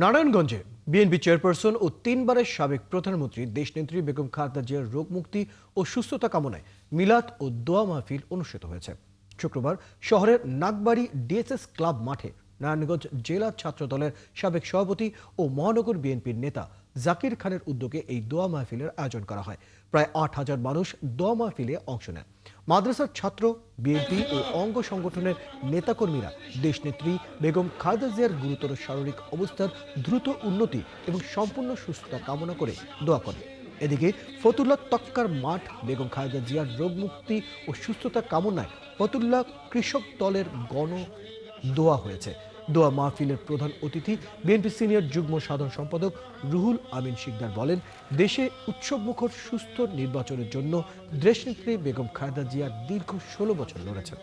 নারায়ণগঞ্জে BNP chairperson ও তিনবারের সাবেক প্রধানমন্ত্রী দেশনেত্রী বেগম খালেদা জিয়ার রোগ মুক্তি ও সুস্থতা কামনায় মিলাদ ও দোয়া মাহফিল অনুষ্ঠিত হয়েছে। শুক্রবার শহরের নাগবাড়ি ডিএসএস ক্লাব মাঠে নারায়ণগঞ্জ জেলা ছাত্র দলের সাবেক সভাপতি ও মহানগর বিএনপির নেতা জাকির খানের উদ্যোগে এই দোয়া মাহফিলের আয়োজন করা হয়। প্রায় ৮,০০০ মানুষ দোয়া মাহফিলে অংশ নেন। মাদ্রাসার ছাত্র, বিএনপি ও অঙ্গ সংগঠনের নেতাকর্মীরা দেশনেত্রী বেগম খালেদা জিয়ার গুরুতর শারীরিক অবস্থার দ্রুত উন্নতি এবং সম্পূর্ণ সুস্থতা কামনা করে দোয়া করেন। এদিকে ফতুল্লা তক্কার মাঠ বেগম খালেদা জিয়ার রোগ মুক্তি ও সুস্থতা কামনায় ফতুল্লা কৃষক দলের গণ দোয়া হয়েছে। দোয়া মাহফিলের প্রধান অতিথি বিএনপি সিনিয়র যুগ্ম সাধারণ সম্পাদক রুহুল আমিন শিকদার বলেন, দেশে উৎসবমুখর সুস্থ নির্বাচনের জন্য দেশনেত্রী বেগম খালেদা জিয়া দীর্ঘ ১৬ বছর লড়েছেন।